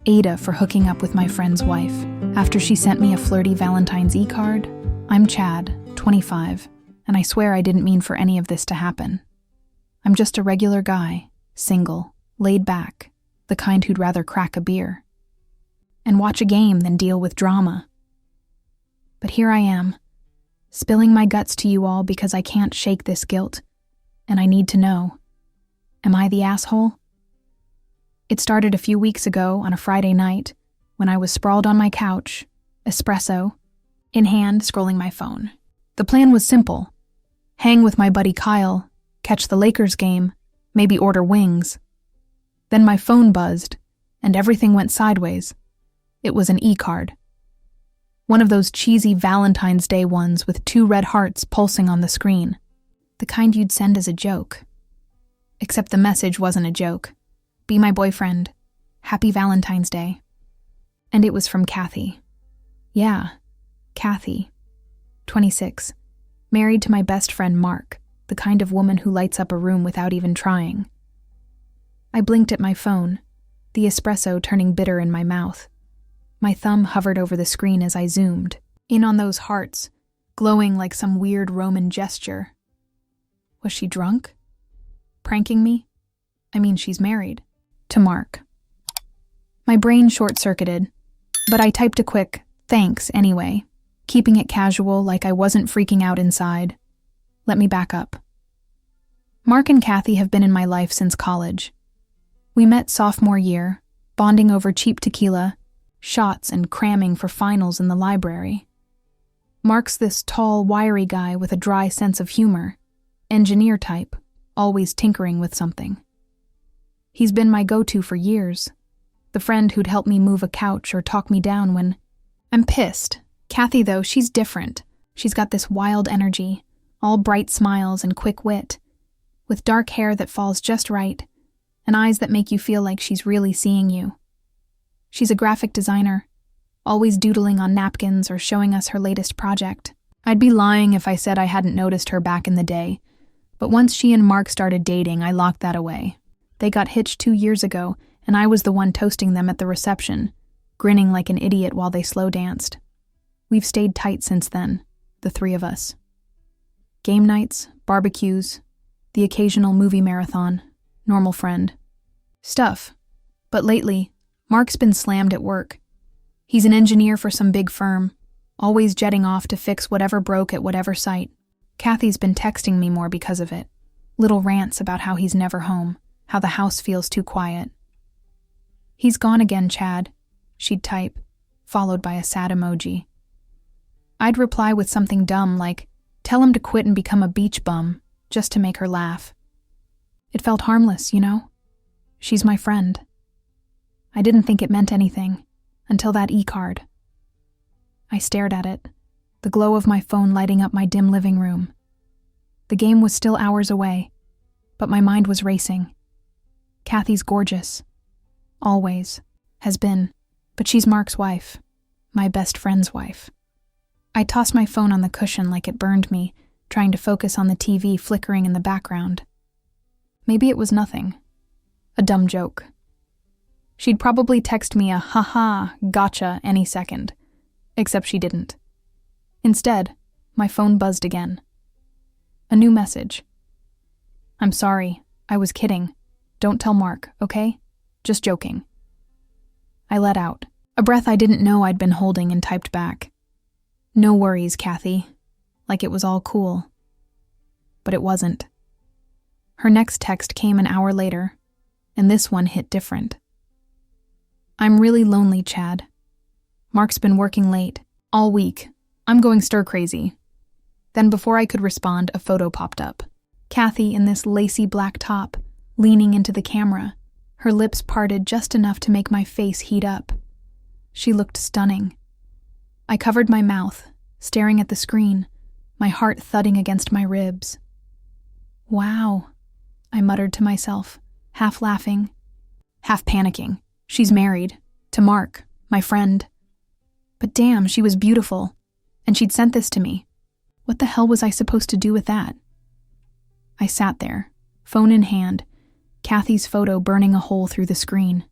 AITA for hooking up with my friend's wife after she sent me a Flirty Valentine's e-card. I'm Chad, 25, and I swear I didn't mean for any of this to happen. I'm just a regular guy, single, laid back, the kind who'd rather crack a beer and watch a game than deal with drama. But here I am, spilling my guts to you all because I can't shake this guilt, and I need to know. Am I the asshole? It started a few weeks ago on a Friday night when I was sprawled on my couch, espresso in hand, scrolling my phone. The plan was simple: hang with my buddy Kyle, catch the Lakers game, maybe order wings. Then my phone buzzed, and everything went sideways. It was an e-card. One of those cheesy Valentine's Day ones with 2 red hearts pulsing on the screen. The kind you'd send as a joke. Except the message wasn't a joke. Be my boyfriend. Happy Valentine's Day. And it was from Kathy. Yeah, Kathy. 26. Married to my best friend Mark, the kind of woman who lights up a room without even trying. I blinked at my phone, the espresso turning bitter in my mouth. My thumb hovered over the screen as I zoomed in on those hearts, glowing like some weird Roman gesture. Was she drunk? Pranking me? I mean, she's married. To Mark. My brain short-circuited, but I typed a quick thanks anyway, keeping it casual like I wasn't freaking out inside. Let me back up. Mark and Kathy have been in my life since college. We met sophomore year, bonding over cheap tequila, shots, and cramming for finals in the library. Mark's this tall, wiry guy with a dry sense of humor, engineer type, always tinkering with something. He's been my go-to for years, the friend who'd help me move a couch or talk me down when I'm pissed. Kathy, though, she's different. She's got this wild energy, all bright smiles and quick wit, with dark hair that falls just right, and eyes that make you feel like she's really seeing you. She's a graphic designer, always doodling on napkins or showing us her latest project. I'd be lying if I said I hadn't noticed her back in the day, but once she and Mark started dating, I locked that away. They got hitched 2 years ago, and I was the one toasting them at the reception, grinning like an idiot while they slow danced. We've stayed tight since then, the 3 of us. Game nights, barbecues, the occasional movie marathon, normal friend. Stuff. But lately, Mark's been slammed at work. He's an engineer for some big firm, always jetting off to fix whatever broke at whatever site. Kathy's been texting me more because of it. Little rants about how he's never home, how the house feels too quiet. He's gone again, Chad, she'd type, followed by a sad emoji. I'd reply with something dumb like, tell him to quit and become a beach bum, just to make her laugh. It felt harmless, you know? She's my friend. I didn't think it meant anything, until that e-card. I stared at it, the glow of my phone lighting up my dim living room. The game was still hours away, but my mind was racing. Kathy's gorgeous. Always. Has been. But she's Mark's wife. My best friend's wife. I tossed my phone on the cushion like it burned me, trying to focus on the TV flickering in the background. Maybe it was nothing. A dumb joke. She'd probably text me a haha, gotcha any second. Except she didn't. Instead, my phone buzzed again. A new message. I'm sorry, I was kidding. Don't tell Mark, okay? Just joking. I let out, a breath I didn't know I'd been holding, and typed back. No worries, Kathy. Like it was all cool. But it wasn't. Her next text came an hour later, and this one hit different. I'm really lonely, Chad. Mark's been working late, all week. I'm going stir-crazy. Then before I could respond, a photo popped up. Kathy in this lacy black top, leaning into the camera, her lips parted just enough to make my face heat up. She looked stunning. I covered my mouth, staring at the screen, my heart thudding against my ribs. Wow, I muttered to myself, half laughing, half panicking. She's married, to Mark, my friend. But damn, she was beautiful, and she'd sent this to me. What the hell was I supposed to do with that? I sat there, phone in hand, Kathy's photo burning a hole through the screen.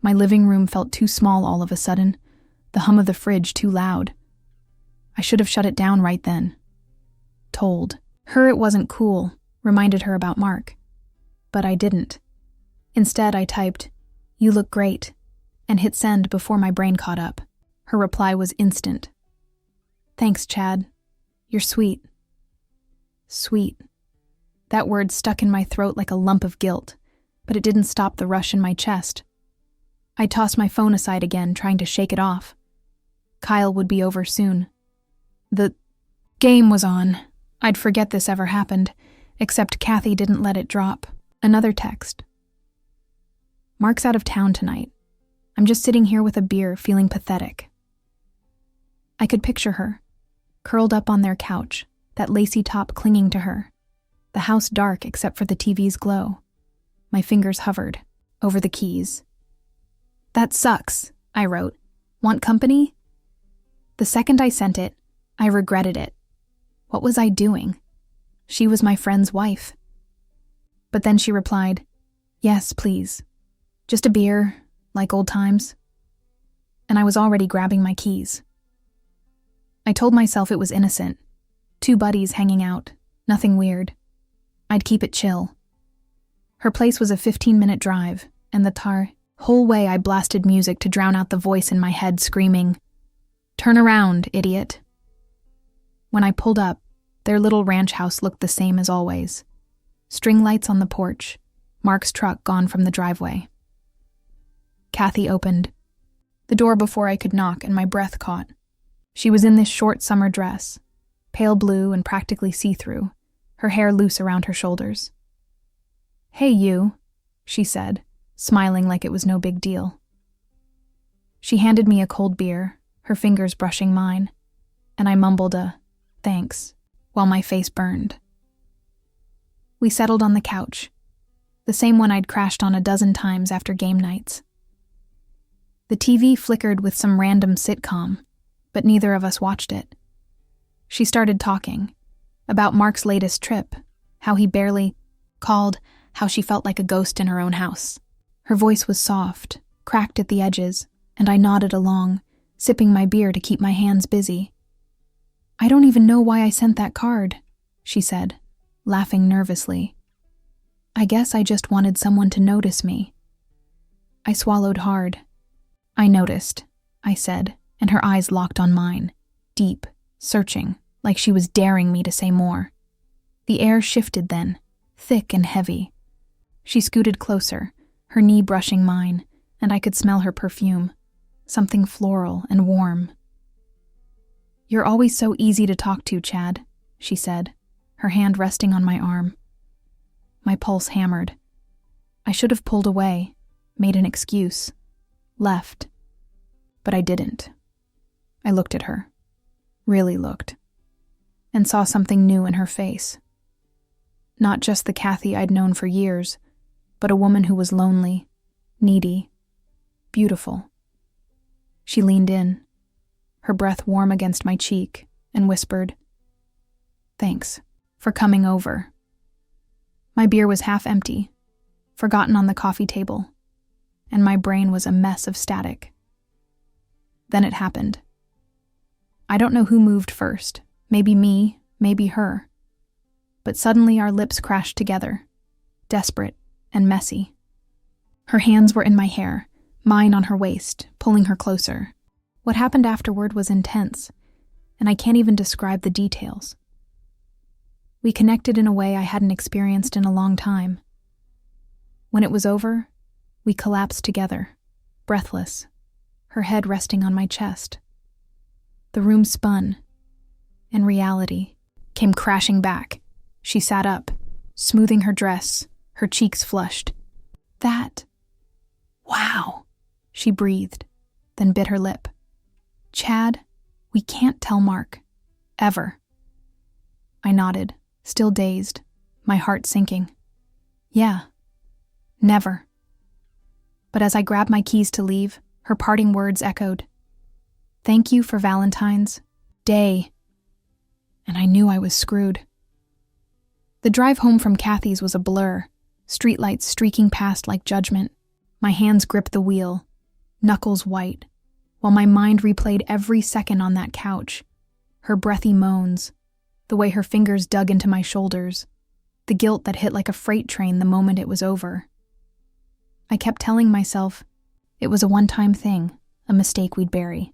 My living room felt too small all of a sudden, the hum of the fridge too loud. I should have shut it down right then. Told her it wasn't cool, reminded her about Mark. But I didn't. Instead, I typed, "You look great," and hit send before my brain caught up. Her reply was instant. "Thanks, Chad. You're sweet." Sweet. That word stuck in my throat like a lump of guilt, but it didn't stop the rush in my chest. I tossed my phone aside again, trying to shake it off. Kyle would be over soon. The game was on. I'd forget this ever happened, except Kathy didn't let it drop. Another text. "Mark's out of town tonight. I'm just sitting here with a beer, feeling pathetic." I could picture her, curled up on their couch, that lacy top clinging to her, the house dark except for the TV's glow. My fingers hovered over the keys. "That sucks," I wrote. "Want company?" The second I sent it, I regretted it. What was I doing? She was my friend's wife. But then she replied, "Yes, please. Just a beer, like old times." And I was already grabbing my keys. I told myself it was innocent. 2 buddies hanging out, nothing weird. I'd keep it chill. Her place was a 15-minute drive, and the whole way I blasted music to drown out the voice in my head screaming, "Turn around, idiot." When I pulled up, their little ranch house looked the same as always. String lights on the porch, Mark's truck gone from the driveway. Kathy opened the door before I could knock, and my breath caught. She was in this short summer dress, pale blue and practically see-through, her hair loose around her shoulders. "Hey, you," she said, smiling like it was no big deal. She handed me a cold beer, her fingers brushing mine, and I mumbled a "thanks" while my face burned. We settled on the couch, the same one I'd crashed on a dozen times after game nights. The TV flickered with some random sitcom, but neither of us watched it. She started talking about Mark's latest trip, how he barely called, how she felt like a ghost in her own house. Her voice was soft, cracked at the edges, and I nodded along, sipping my beer to keep my hands busy. "I don't even know why I sent that card," she said, laughing nervously. "I guess I just wanted someone to notice me." I swallowed hard. "I noticed," I said, and her eyes locked on mine, deep, searching, like she was daring me to say more. The air shifted then, thick and heavy. She scooted closer, her knee brushing mine, and I could smell her perfume, something floral and warm. "You're always so easy to talk to, Chad," she said, her hand resting on my arm. My pulse hammered. I should have pulled away, made an excuse, left. But I didn't. I looked at her, really looked, and saw something new in her face. Not just the Kathy I'd known for years, but a woman who was lonely, needy, beautiful. She leaned in, her breath warm against my cheek, and whispered, "Thanks for coming over." My beer was half empty, forgotten on the coffee table, and my brain was a mess of static. Then it happened. I don't know who moved first, maybe me, maybe her. But suddenly our lips crashed together, desperate and messy. Her hands were in my hair, mine on her waist, pulling her closer. What happened afterward was intense, and I can't even describe the details. We connected in a way I hadn't experienced in a long time. When it was over, we collapsed together, breathless, her head resting on my chest. The room spun, and reality came crashing back. She sat up, smoothing her dress, her cheeks flushed. Wow, she breathed, then bit her lip. "Chad, we can't tell Mark. Ever." I nodded, still dazed, my heart sinking. "Yeah, never." But as I grabbed my keys to leave, her parting words echoed, "Thank you for Valentine's Day." And I knew I was screwed. The drive home from Kathy's was a blur, streetlights streaking past like judgment. My hands gripped the wheel, knuckles white, while my mind replayed every second on that couch. Her breathy moans, the way her fingers dug into my shoulders, the guilt that hit like a freight train the moment it was over. I kept telling myself it was a one-time thing, a mistake we'd bury.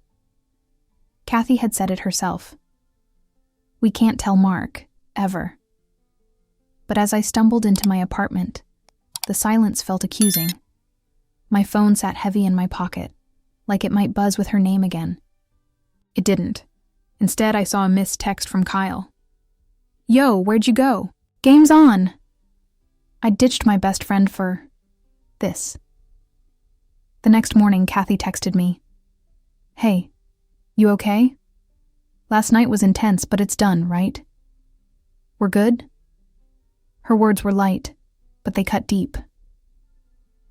Kathy had said it herself. We can't tell Mark, ever. But as I stumbled into my apartment, the silence felt accusing. My phone sat heavy in my pocket, like it might buzz with her name again. It didn't. Instead, I saw a missed text from Kyle. Yo, where'd you go? Game's on! I ditched my best friend for this. The next morning, Kathy texted me. Hey, you okay? Last night was intense, but it's done, right? We're good? Her words were light, but they cut deep.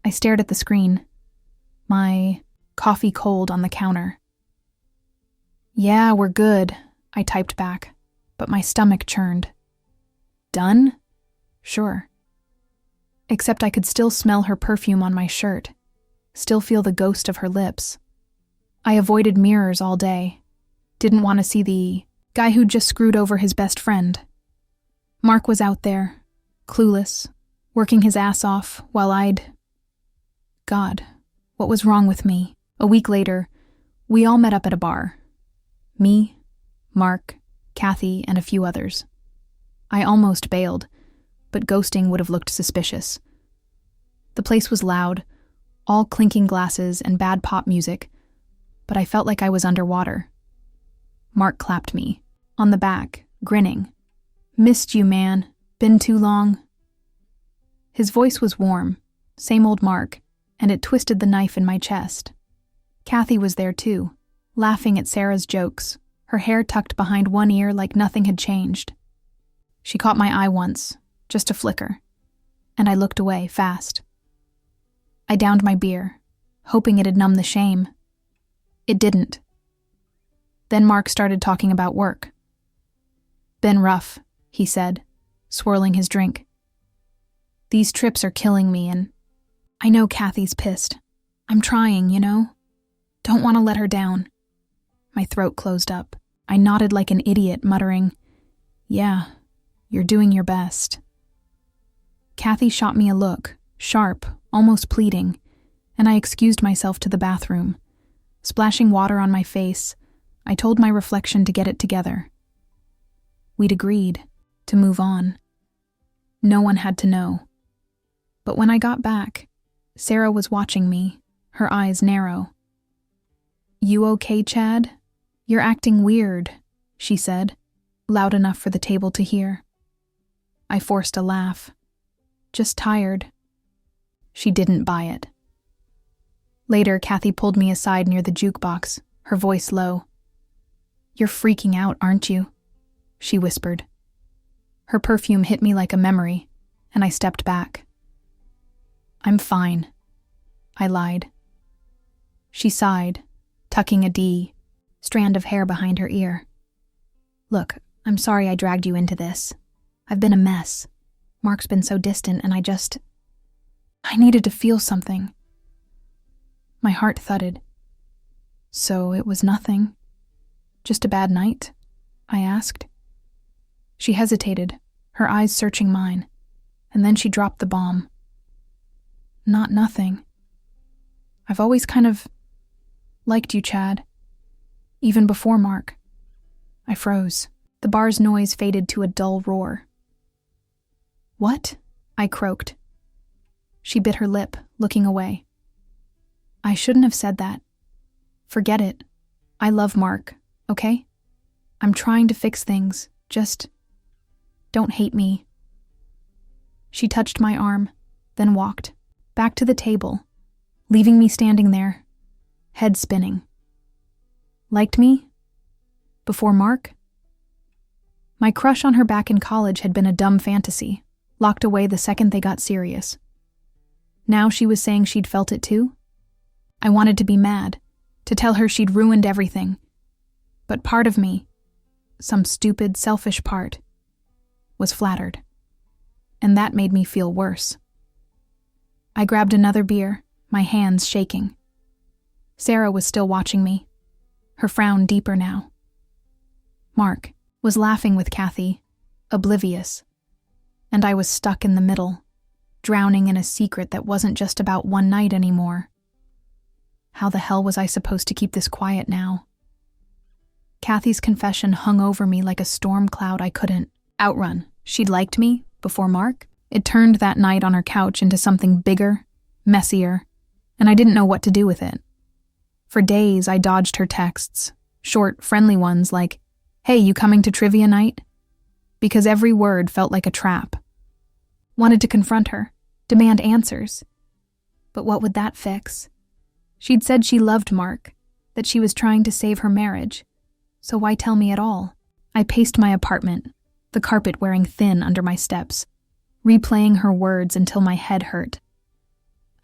I stared at the screen, my coffee cold on the counter. Yeah, we're good, I typed back, but my stomach churned. Done? Sure. Except I could still smell her perfume on my shirt, still feel the ghost of her lips. I avoided mirrors all day. Didn't want to see the guy who'd just screwed over his best friend. Mark was out there, clueless, working his ass off while God, what was wrong with me? A week later, we all met up at a bar. Me, Mark, Kathy, and a few others. I almost bailed, but ghosting would have looked suspicious. The place was loud, all clinking glasses and bad pop music, but I felt like I was underwater. Mark clapped me, on the back, grinning. Missed you, man. Been too long. His voice was warm, same old Mark, and it twisted the knife in my chest. Kathy was there too, laughing at Sarah's jokes, her hair tucked behind one ear like nothing had changed. She caught my eye once, just a flicker, and I looked away fast. I downed my beer, hoping it'd numb the shame. It didn't. Then Mark started talking about work. Been rough, he said, swirling his drink. These trips are killing me, and I know Kathy's pissed. I'm trying, you know? Don't want to let her down. My throat closed up. I nodded like an idiot, muttering, Yeah, you're doing your best. Kathy shot me a look, sharp, almost pleading, and I excused myself to the bathroom. Splashing water on my face, I told my reflection to get it together. We'd agreed to move on. No one had to know. But when I got back, Sarah was watching me, her eyes narrow. You okay, Chad? You're acting weird, she said, loud enough for the table to hear. I forced a laugh. Just tired. She didn't buy it. Later, Kathy pulled me aside near the jukebox, her voice low. You're freaking out, aren't you? She whispered. Her perfume hit me like a memory, and I stepped back. I'm fine, I lied. She sighed, tucking a strand of hair behind her ear. Look, I'm sorry I dragged you into this. I've been a mess. Mark's been so distant, and I needed to feel something. My heart thudded. So it was nothing. Just a bad night? I asked. She hesitated, her eyes searching mine, and then she dropped the bomb. Not nothing. I've always kind of liked you, Chad. Even before Mark. I froze. The bar's noise faded to a dull roar. What? I croaked. She bit her lip, looking away. I shouldn't have said that. Forget it. I love Mark, okay? I'm trying to fix things. Just don't hate me. She touched my arm, then walked back to the table, leaving me standing there, head spinning. Liked me? Before Mark? My crush on her back in college had been a dumb fantasy, locked away the second they got serious. Now she was saying she'd felt it too? I wanted to be mad, to tell her she'd ruined everything. But part of me, some stupid, selfish part, was flattered. And that made me feel worse. I grabbed another beer, my hands shaking. Sarah was still watching me, her frown deeper now. Mark was laughing with Kathy, oblivious, and I was stuck in the middle, drowning in a secret that wasn't just about one night anymore. How the hell was I supposed to keep this quiet now? Kathy's confession hung over me like a storm cloud I couldn't outrun. She'd liked me before Mark. It turned that night on her couch into something bigger, messier, and I didn't know what to do with it. For days, I dodged her texts, short, friendly ones like, "Hey, you coming to trivia night?" Because every word felt like a trap. Wanted to confront her, demand answers. But what would that fix? She'd said she loved Mark, that she was trying to save her marriage. So why tell me at all? I paced my apartment, the carpet wearing thin under my steps, replaying her words until my head hurt.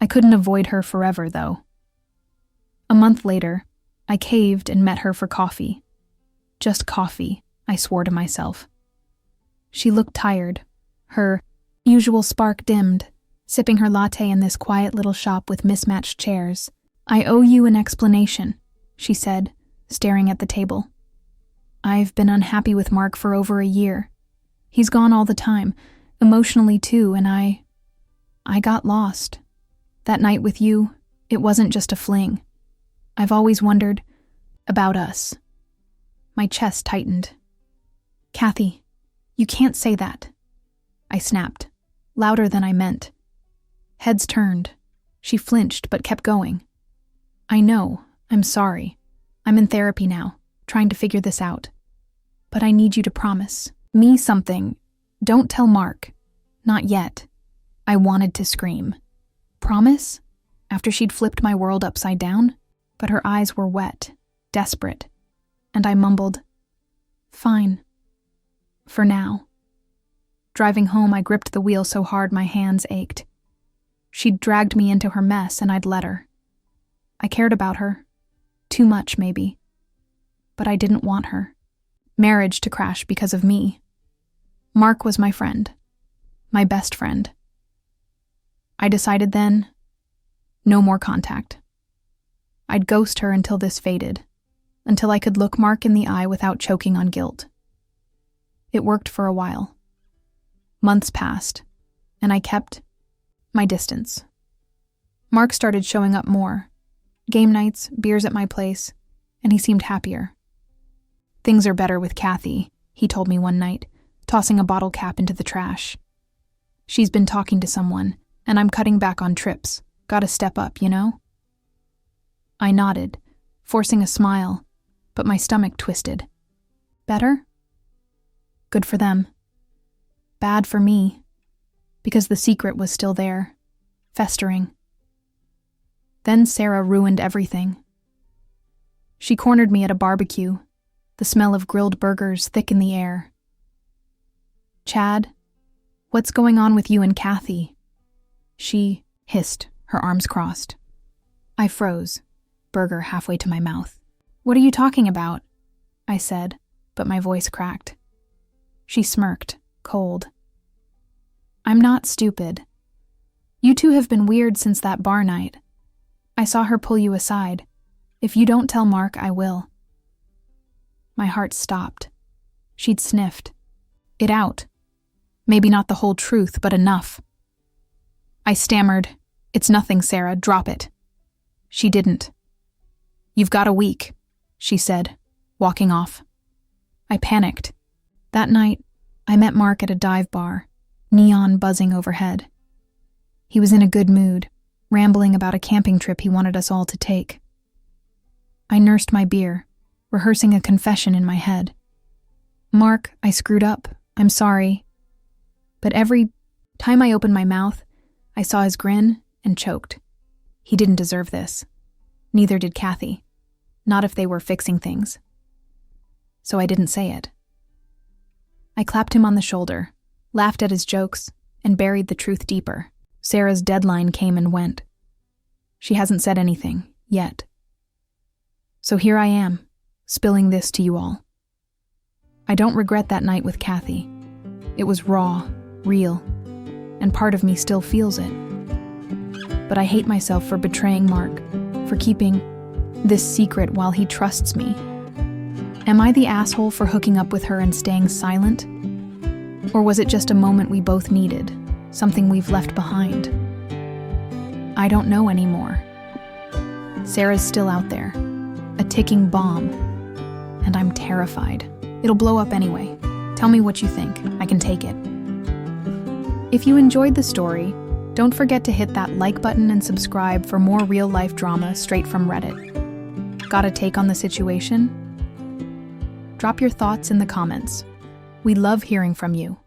I couldn't avoid her forever, though. A month later, I caved and met her for coffee. Just coffee, I swore to myself. She looked tired, her usual spark dimmed, sipping her latte in this quiet little shop with mismatched chairs. "I owe you an explanation," she said, staring at the table. "I've been unhappy with Mark for over a year. He's gone all the time, emotionally too, and I got lost. That night with you, it wasn't just a fling. I've always wondered about us." My chest tightened. "Kathy, you can't say that," I snapped, louder than I meant. Heads turned. She flinched but kept going. "I know, I'm sorry. I'm in therapy now, trying to figure this out. But I need you to promise me something. Don't tell Mark. Not yet." I wanted to scream. "Promise?" After she'd flipped my world upside down, but her eyes were wet, desperate, and I mumbled, "Fine. For now." Driving home, I gripped the wheel so hard my hands ached. She'd dragged me into her mess and I'd let her. I cared about her. Too much, maybe. But I didn't want her marriage to crash because of me. Mark was my friend. My best friend. I decided then, no more contact. I'd ghost her until this faded, until I could look Mark in the eye without choking on guilt. It worked for a while. Months passed, and I kept my distance. Mark started showing up more. Game nights, beers at my place, and he seemed happier. "Things are better with Kathy," he told me one night, tossing a bottle cap into the trash. "She's been talking to someone, and I'm cutting back on trips. Gotta step up, you know?" I nodded, forcing a smile, but my stomach twisted. Better? Good for them. Bad for me, because the secret was still there, festering. Then Sarah ruined everything. She cornered me at a barbecue, the smell of grilled burgers thick in the air. "Chad, what's going on with you and Kathy?" She hissed, her arms crossed. I froze, burger halfway to my mouth. "What are you talking about?" I said, but my voice cracked. She smirked, cold. "I'm not stupid. You two have been weird since that bar night. I saw her pull you aside. If you don't tell Mark, I will." My heart stopped. She'd sniffed it out. Maybe not the whole truth, but enough. I stammered, "It's nothing, Sarah, drop it." She didn't. "You've got a week," she said, walking off. I panicked. That night, I met Mark at a dive bar, neon buzzing overhead. He was in a good mood, rambling about a camping trip he wanted us all to take. I nursed my beer, rehearsing a confession in my head. "Mark, I screwed up. I'm sorry." But every time I opened my mouth, I saw his grin and choked. He didn't deserve this. Neither did Kathy. Not if they were fixing things. So I didn't say it. I clapped him on the shoulder, laughed at his jokes, and buried the truth deeper. Sarah's deadline came and went. She hasn't said anything, yet. So here I am, spilling this to you all. I don't regret that night with Kathy. It was raw, real, and part of me still feels it. But I hate myself for betraying Mark, for keeping this secret while he trusts me? Am I the asshole for hooking up with her and staying silent? Or was it just a moment we both needed, something we've left behind? I don't know anymore. Sarah's still out there, a ticking bomb, and I'm terrified. It'll blow up anyway. Tell me what you think. I can take it. If you enjoyed the story, don't forget to hit that like button and subscribe for more real-life drama straight from Reddit. Got a take on the situation? Drop your thoughts in the comments. We love hearing from you.